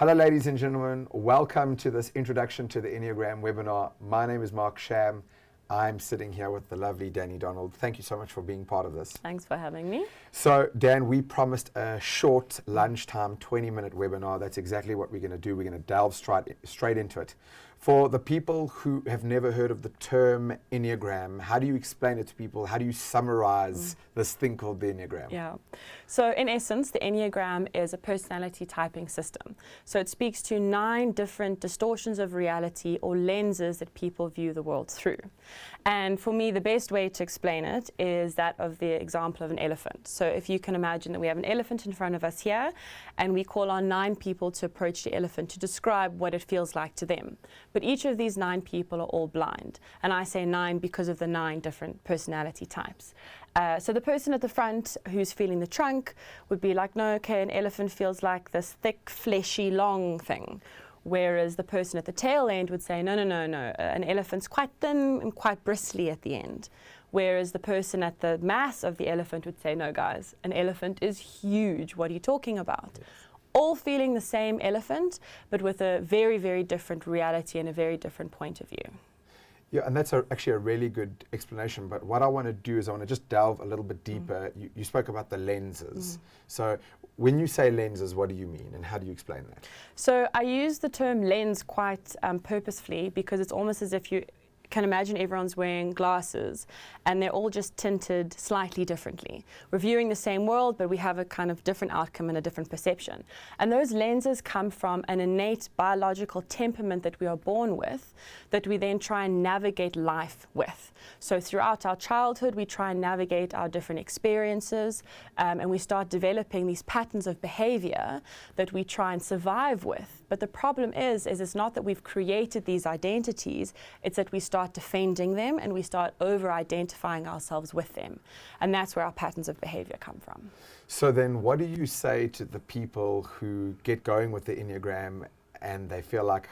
Hello, ladies and gentlemen. Welcome to this introduction to the Enneagram webinar. My name is Sham. I'm sitting here with the lovely Dani Donald. Thank you so much for being part of this. Thanks for having me. So, Dan, we promised a short lunchtime 20-minute webinar. That's exactly what we're going to do. We're going to delve straight into it. For the people who have never heard of the term Enneagram, how do you explain it to people? How do you summarize this thing called the Enneagram? Yeah. So in essence, the Enneagram is a personality typing system. So it speaks to 9 different distortions of reality or lenses that people view the world through. And for me, the best way to explain it is that of the example of an elephant. So if you can imagine that we have an elephant in front of us here, and we call on 9 people to approach the elephant to describe what it feels like to them. But each of these 9 people are all blind. And I say 9 because of the 9 different personality types. So the person at the front who's feeling the trunk would be like, no, okay, an elephant feels like this thick, fleshy, long thing. Whereas the person at the tail end would say, no, an elephant's quite thin and quite bristly at the end. Whereas the person at the mass of the elephant would say, no, guys, an elephant is huge. What are you talking about? Yes. All feeling the same elephant, but with a very, very different reality and a very different point of view. Yeah, and that's actually a really good explanation. But what I want to do is I want to just delve a little bit deeper. You spoke about the lenses. So when you say lenses, what do you mean and how do you explain that? So I use the term lens quite purposefully because it's almost as if you can imagine everyone's wearing glasses and they're all just tinted slightly differently. We're viewing the same world, but we have a kind of different outcome and a different perception. And those lenses come from an innate biological temperament that we are born with that we then try and navigate life with. So throughout our childhood, we try and navigate our different experiences and we start developing these patterns of behavior that we try and survive with. But the problem is it's not that we've created these identities, it's that we start defending them and we start over-identifying ourselves with them. And that's where our patterns of behavior come from. So then what do you say to the people who get going with the Enneagram and they feel like,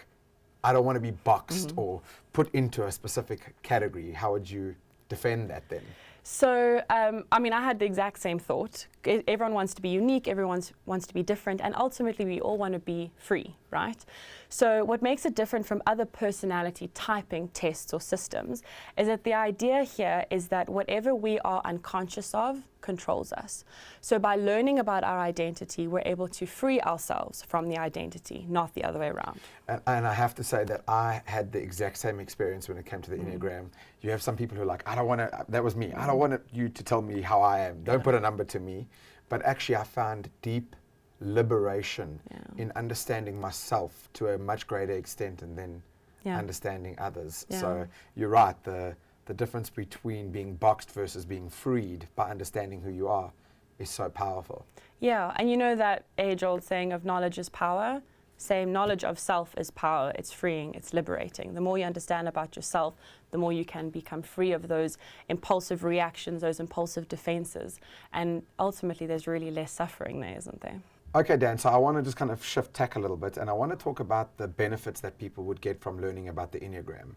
I don't want to be boxed or put into a specific category? How would you defend that then? So, I mean, I had the exact same thought. Everyone wants to be unique, everyone wants to be different, and ultimately we all want to be free, right? So what makes it different from other personality typing tests or systems is that the idea here is that whatever we are unconscious of controls us. So by learning about our identity, we're able to free ourselves from the identity, not the other way around. And I have to say that I had the exact same experience when it came to the Enneagram. You have some people who are like, I don't want to, that was me, I don't want you to tell me how I am, don't put a number to me. But actually I found deep liberation in understanding myself to a much greater extent and then understanding others. So you're right, the difference between being boxed versus being freed by understanding who you are is so powerful. Yeah, and you know that age-old saying of knowledge is power? Same, knowledge of self is power. It's freeing, it's liberating. The more you understand about yourself, the more you can become free of those impulsive reactions, those impulsive defenses. And ultimately, there's really less suffering there, isn't there? Okay, Dan, so I want to just kind of shift tack a little bit, and I want to talk about the benefits that people would get from learning about the Enneagram,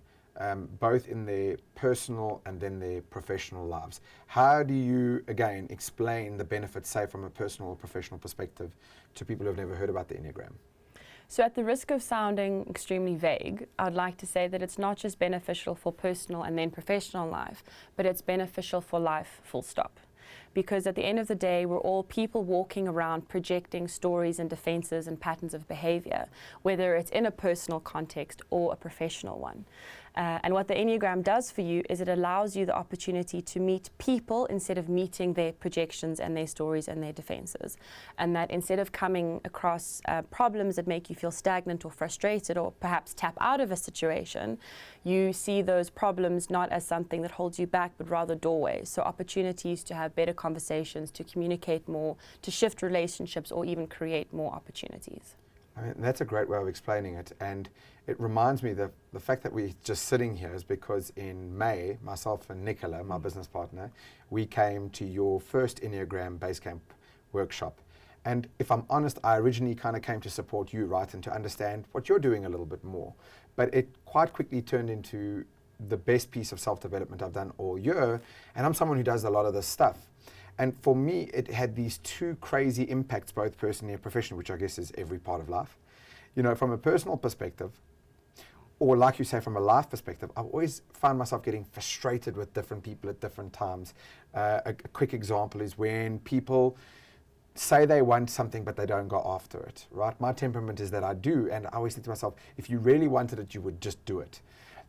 both in their personal and then their professional lives. How do you, again, explain the benefits, say, from a personal or professional perspective to people who have never heard about the Enneagram? So at the risk of sounding extremely vague, I'd like to say that it's not just beneficial for personal and then professional life, but it's beneficial for life, full stop. Because at the end of the day, we're all people walking around projecting stories and defenses and patterns of behavior, whether it's in a personal context or a professional one. And what the Enneagram does for you is it allows you the opportunity to meet people instead of meeting their projections and their stories and their defenses. And that instead of coming across problems that make you feel stagnant or frustrated or perhaps tap out of a situation, you see those problems not as something that holds you back, but rather doorways. So opportunities to have better conversations, to communicate more, to shift relationships, or even create more opportunities. I mean, that's a great way of explaining it, and it reminds me that the fact that we're just sitting here is because in May, myself and Nicola, my business partner, we came to your first Enneagram Basecamp workshop. And if I'm honest, I originally kind of came to support you, right, and to understand what you're doing a little bit more. But it quite quickly turned into the best piece of self-development I've done all year, and I'm someone who does a lot of this stuff. And for me, it had these 2 crazy impacts, both personally and professionally, which I guess is every part of life. from a personal perspective, or like you say, from a life perspective, I've always found myself getting frustrated with different people at different times. A quick example is when people say they want something but they don't go after it, right? My temperament is that I do, and I always think to myself, if you really wanted it, you would just do it.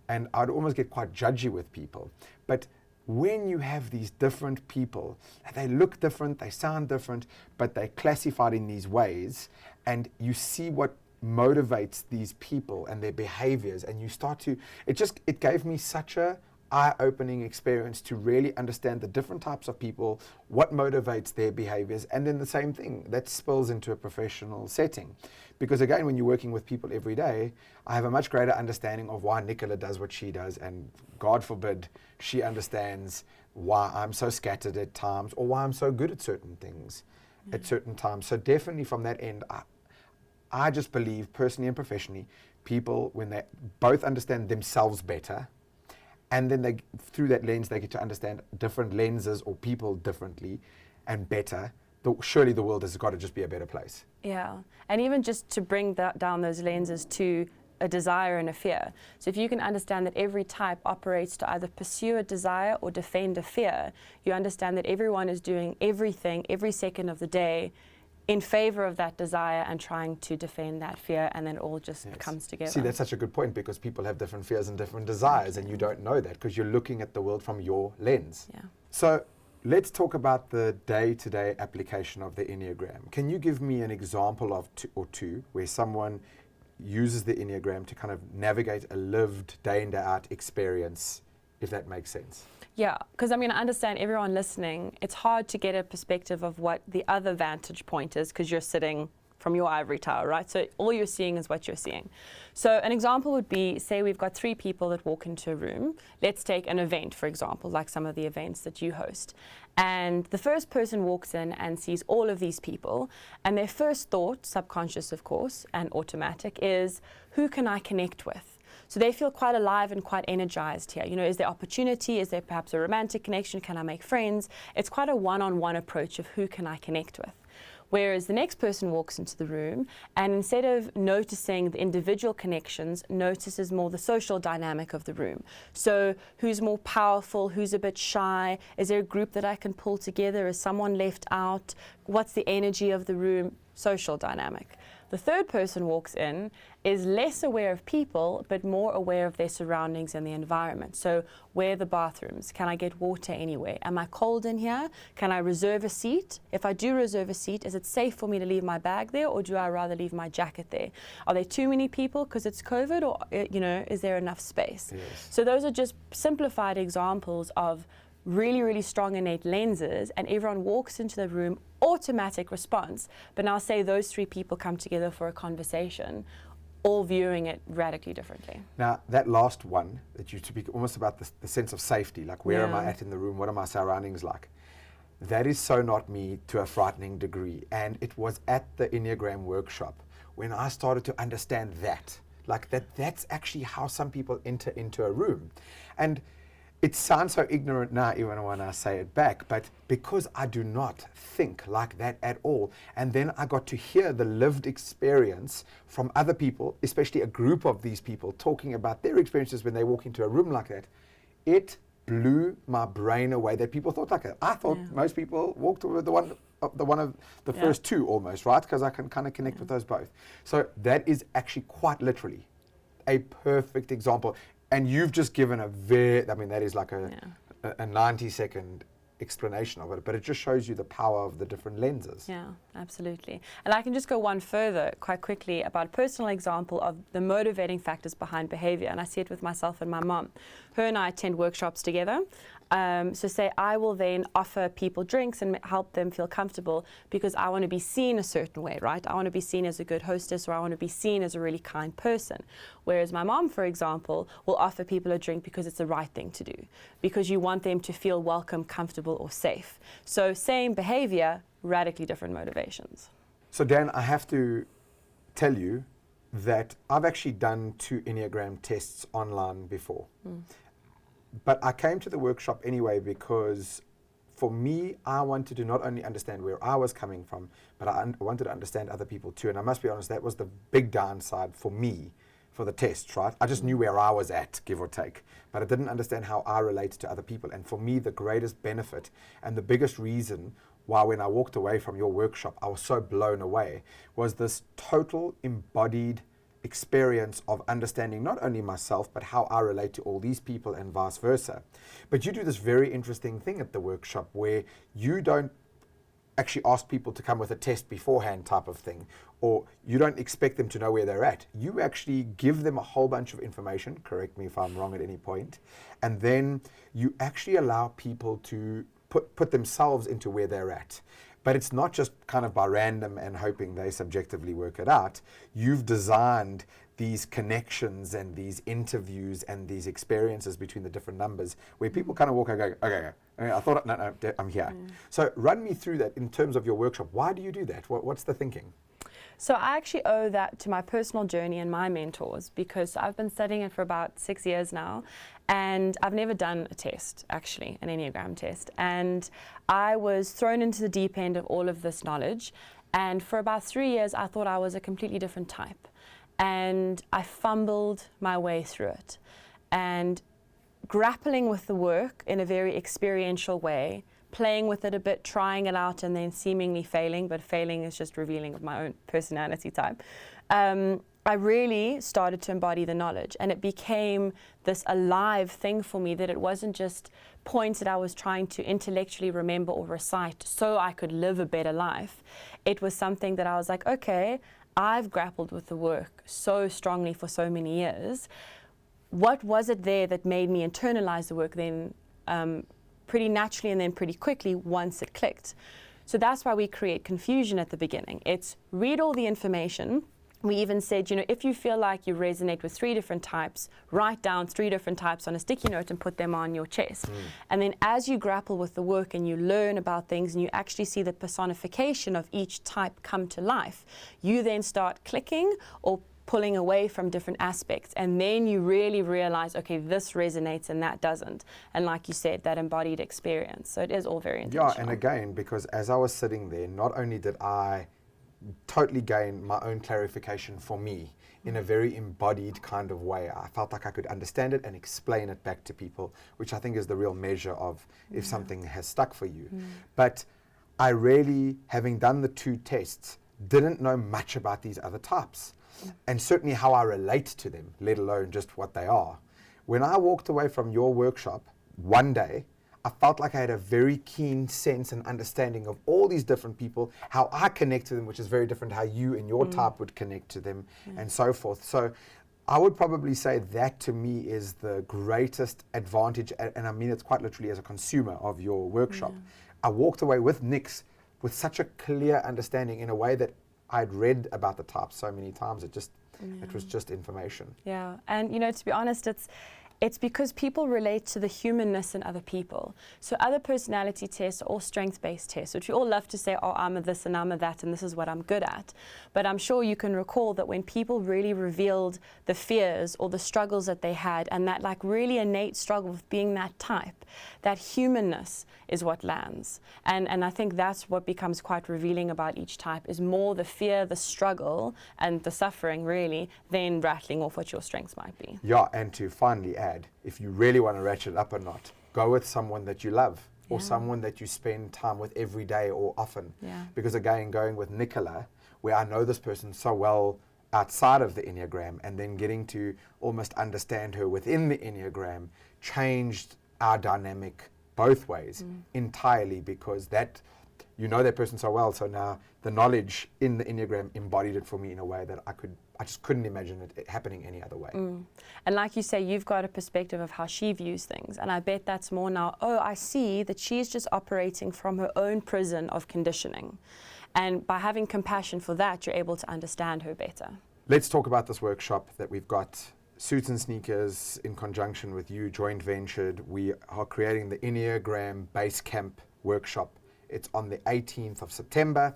And I'd almost get quite judgy with people. But when you have these different people, they look different, they sound different, but they're classified in these ways, and you see what motivates these people and their behaviors, and you start to, it gave me such a eye-opening experience to really understand the different types of people, what motivates their behaviors, and then the same thing that spills into a professional setting. Because again, when you're working with people every day, I have a much greater understanding of why Nicola does what she does, and God forbid she understands why I'm so scattered at times, or why I'm so good at certain things at certain times. So definitely from that end, I just believe personally and professionally, people, when they both understand themselves better, and then through that lens, they get to understand different lenses or people differently and better, surely the world has got to just be a better place. Yeah, and even just to bring down those lenses to a desire and a fear. So if you can understand that every type operates to either pursue a desire or defend a fear, you understand that everyone is doing everything every second of the day in favor of that desire and trying to defend that fear, and then it all just comes together. See, that's such a good point, because people have different fears and different desires, and you don't know that because you're looking at the world from your lens. Yeah. So let's talk about the day-to-day application of the Enneagram. Can you give me an example of two where someone uses the Enneagram to kind of navigate a lived day in, day out experience, if that makes sense? Yeah, because I understand everyone listening, it's hard to get a perspective of what the other vantage point is because you're sitting from your ivory tower, right? So all you're seeing is what you're seeing. So an example would be, say we've got 3 people that walk into a room. Let's take an event, for example, like some of the events that you host. And the first person walks in and sees all of these people, and their first thought, subconscious of course, and automatic, is, who can I connect with? So they feel quite alive and quite energized here. Is there opportunity? Is there perhaps a romantic connection? Can I make friends? It's quite a one-on-one approach of who can I connect with. Whereas the next person walks into the room and instead of noticing the individual connections, notices more the social dynamic of the room. So who's more powerful? Who's a bit shy? Is there a group that I can pull together? Is someone left out? What's the energy of the room? Social dynamic. The third person walks in, is less aware of people, but more aware of their surroundings and the environment. So where are the bathrooms? Can I get water anywhere? Am I cold in here? Can I reserve a seat? If I do reserve a seat, is it safe for me to leave my bag there, or do I rather leave my jacket there? Are there too many people because it's COVID, or is there enough space? Yes. So those are just simplified examples of really, really strong innate lenses, and everyone walks into the room, automatic response. But now say those 3 people come together for a conversation, all viewing it radically differently. Now, that last one that you speak almost about the sense of safety, like where am I at in the room, what are my surroundings like? That is so not me to a frightening degree. And it was at the Enneagram Workshop when I started to understand that, like that's actually how some people enter into a room. And it sounds so ignorant now, even when I say it back, but because I do not think like that at all, and then I got to hear the lived experience from other people, especially a group of these people talking about their experiences when they walk into a room like that, it blew my brain away that people thought like that. I thought most people walked with the one of the first 2 almost, right? Because I can kind of connect with those both. So that is actually quite literally a perfect example. And you've just given that is like a 90-second explanation of it, but it just shows you the power of the different lenses. Yeah, absolutely. And I can just go one further quite quickly about a personal example of the motivating factors behind behavior. And I see it with myself and my mom. Her and I attend workshops together. So say I will then offer people drinks and help them feel comfortable because I want to be seen a certain way, right? I want to be seen as a good hostess, or I want to be seen as a really kind person. Whereas my mom, for example, will offer people a drink because it's the right thing to do, because you want them to feel welcome, comfortable, or safe. So same behavior, radically different motivations. So Dan, I have to tell you that I've actually done 2 Enneagram tests online before. But I came to the workshop anyway because for me, I wanted to not only understand where I was coming from, but I wanted to understand other people too. And I must be honest, that was the big downside for me for the test, right? I just knew where I was at, give or take, but I didn't understand how I related to other people. And for me, the greatest benefit and the biggest reason why when I walked away from your workshop, I was so blown away, was this total embodied experience of understanding not only myself, but how I relate to all these people and vice versa. But you do this very interesting thing at the workshop where you don't actually ask people to come with a test beforehand type of thing, or you don't expect them to know where they're at. You actually give them a whole bunch of information, correct me if I'm wrong at any point, and then you actually allow people to put themselves into where they're at. But it's not just kind of by random and hoping they subjectively work it out. You've designed these connections and these interviews and these experiences between the different numbers where people kind of walk and go, okay, I thought, no, I'm here. So run me through that in terms of your workshop. Why do you do that? What's the thinking? So I actually owe that to my personal journey and my mentors, because I've been studying it for about 6 years now, and I've never done a test, actually, an Enneagram test. And I was thrown into the deep end of all of this knowledge, and for about 3 years I thought I was a completely different type. And I fumbled my way through it. And grappling with the work in a very experiential way, playing with it a bit, trying it out, and then seemingly failing, but failing is just revealing of my own personality type. I really started to embody the knowledge, and it became this alive thing for me, that it wasn't just points that I was trying to intellectually remember or recite so I could live a better life. It was something that I was like, okay, I've grappled with the work so strongly for so many years. What was it there that made me internalize the work then pretty naturally and then pretty quickly once it clicked? So that's why we create confusion at the beginning. It's read all the information. We even said, you know, if you feel like you resonate with 3 different types, write down 3 different types on a sticky note and put them on your chest. And then as you grapple with the work and you learn about things and you actually see the personification of each type come to life, you then start clicking or pulling away from different aspects, and then you really realize, okay, this resonates and that doesn't. And like you said, that embodied experience. So it is all very intentional. Yeah, and again, because as I was sitting there, not only did I totally gain my own clarification for me in a very embodied kind of way, I felt like I could understand it and explain it back to people, which I think is the real measure of if something has stuck for you. But I really, having done the 2 tests, didn't know much about these other types. And certainly how I relate to them, let alone just what they are. When I walked away from your workshop one day, I felt like I had a very keen sense and understanding of all these different people, how I connect to them, which is very different how you and your type would connect to them, and so forth. So I would probably say that to me is the greatest advantage, and I mean it's quite literally as a consumer of your workshop. I walked away with Nix with such a clear understanding in a way that I'd read about the types so many times. It was just information. Yeah, and you know, to be honest, it's because people relate to the humanness in other people. So other personality tests are all strength-based tests, which we all love to say, oh, I'm a this and I'm a that, and this is what I'm good at. But I'm sure you can recall that when people really revealed the fears or the struggles that they had, and that like really innate struggle with being that type, that humanness is what lands. And I think that's what becomes quite revealing about each type, is more the fear, the struggle, and the suffering really, than rattling off what your strengths might be. Yeah, and to finally add, if you really want to ratchet it up or not, go with someone that you love or someone that you spend time with every day or often. Because again, going with Nicola, where I know this person so well outside of the Enneagram, and then getting to almost understand her within the Enneagram, changed our dynamic both ways entirely, because that, you know that person so well, so now the knowledge in the Enneagram embodied it for me in a way that I just couldn't imagine it happening any other way. And like you say, you've got a perspective of how she views things, and I bet that's more now, oh, I see that she's just operating from her own prison of conditioning. And by having compassion for that, you're able to understand her better. Let's talk about this workshop that we've got. Suits and Sneakers, in conjunction with you, joint ventured. We are creating the Enneagram Base Camp Workshop. It's on the 18th of September.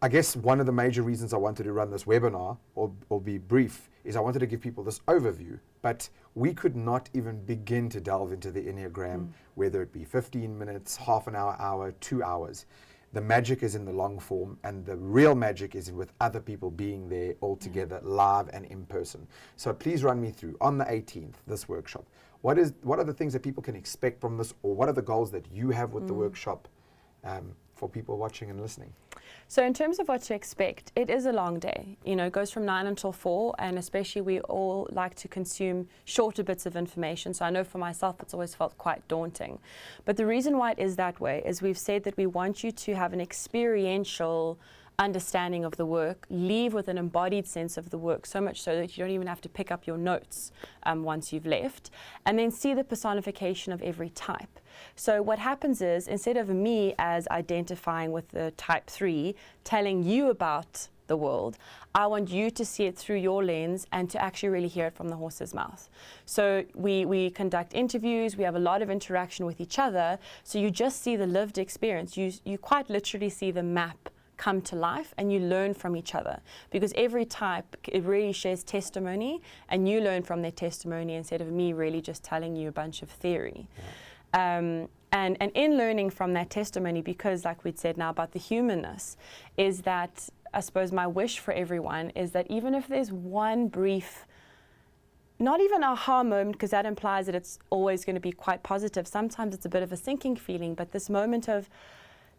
I guess one of the major reasons I wanted to run this webinar, or be brief, is I wanted to give people this overview, but we could not even begin to delve into the Enneagram, whether it be 15 minutes, half an hour, 2 hours. The magic is in the long form, and the real magic is with other people being there all together, live and in person. So please run me through, on the 18th, this workshop. What are the things that people can expect from this, or what are the goals that you have with the workshop for people watching and listening? So in terms of what to expect, it is a long day. You know, it goes from 9 until 4, and especially we all like to consume shorter bits of information. So I know for myself, it's always felt quite daunting. But the reason why it is that way is we've said that we want you to have an experiential understanding of the work, leave with an embodied sense of the work, so much so that you don't even have to pick up your notes once you've left, and then see the personification of every type. So what happens is, instead of me as identifying with the type 3, telling you about the world, I want you to see it through your lens and to actually really hear it from the horse's mouth. So we conduct interviews, we have a lot of interaction with each other, so you just see the lived experience. You quite literally see the map come to life, and you learn from each other, because every type, it really shares testimony, and you learn from their testimony instead of me really just telling you a bunch of theory. And in learning from that testimony, because like we'd said now about the humanness, is that I suppose my wish for everyone is that even if there's one brief, not even a aha moment, because that implies that it's always going to be quite positive. Sometimes it's a bit of a sinking feeling, but this moment of,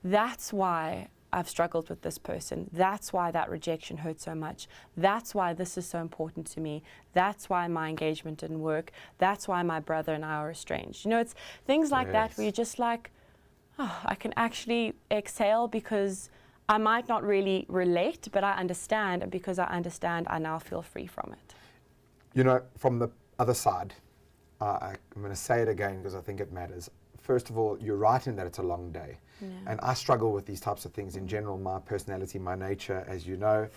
that's why I've struggled with this person. That's why that rejection hurt so much. That's why this is so important to me. That's why my engagement didn't work. That's why my brother and I are estranged. You know, it's things like that where you're just like, oh, I can actually exhale, because I might not really relate, but I understand. And because I understand, I now feel free from it. You know, from the other side, I'm going to say it again because I think it matters. First of all, you're right in that it's a long day. Yeah. And I struggle with these types of things in general, my personality, my nature, as you know.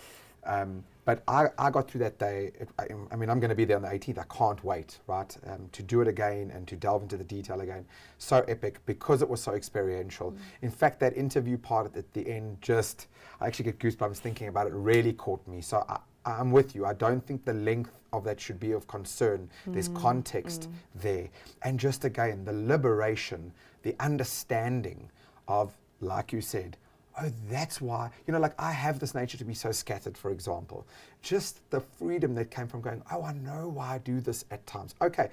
But I got through that day. I mean, I'm going to be there on the 18th. I can't wait, right, to do it again and to delve into the detail again. So epic, because it was so experiential. In fact, that interview part at the end, I actually get goosebumps thinking about it, really caught me. So I'm with you. I don't think the length of that should be of concern. There's context there. And just again, the liberation, the understanding of, like you said, oh, that's why, you know, like I have this nature to be so scattered, for example. Just the freedom that came from going, oh, I know why I do this at times. Okay,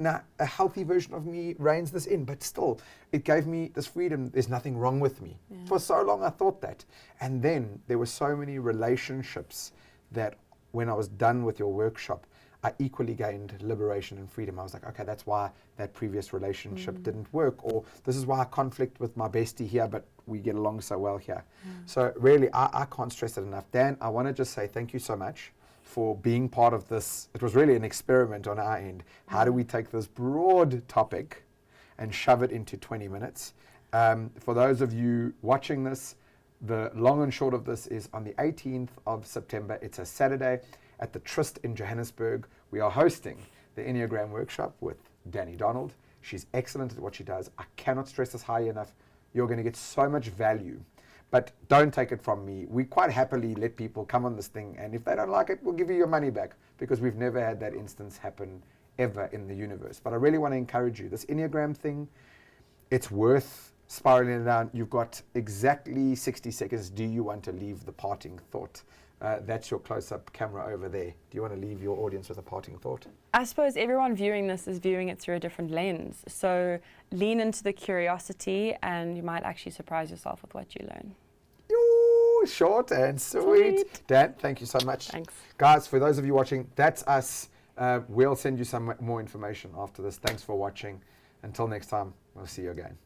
now a healthy version of me reins this in, but still, it gave me this freedom. There's nothing wrong with me. Yeah. For so long I thought that. And then there were so many relationships that when I was done with your workshop, I equally gained liberation and freedom. I was like, okay, that's why that previous relationship didn't work, or this is why I conflict with my bestie here, but we get along so well here. So really, I can't stress it enough. Dan, I want to just say thank you so much for being part of this. It was really an experiment on our end. How do we take this broad topic and shove it into 20 minutes? For those of you watching this, the long and short of this is on the 18th of September. It's a Saturday at the Trust in Johannesburg. We are hosting the Enneagram Workshop with Dani Donald. She's excellent at what she does. I cannot stress this high enough. You're going to get so much value. But don't take it from me. We quite happily let people come on this thing, and if they don't like it, we'll give you your money back, because we've never had that instance happen ever in the universe. But I really want to encourage you. This Enneagram thing, it's worth spiraling it down. You've got exactly 60 seconds. Do you want to leave the parting thought? That's your close-up camera over there. Do you want to leave your audience with a parting thought? I suppose everyone viewing this is viewing it through a different lens. So lean into the curiosity, and you might actually surprise yourself with what you learn. Ooh, short and sweet. Dan, thank you so much. Thanks. Guys, for those of you watching, that's us. We'll send you some more information after this. Thanks for watching. Until next time, we'll see you again.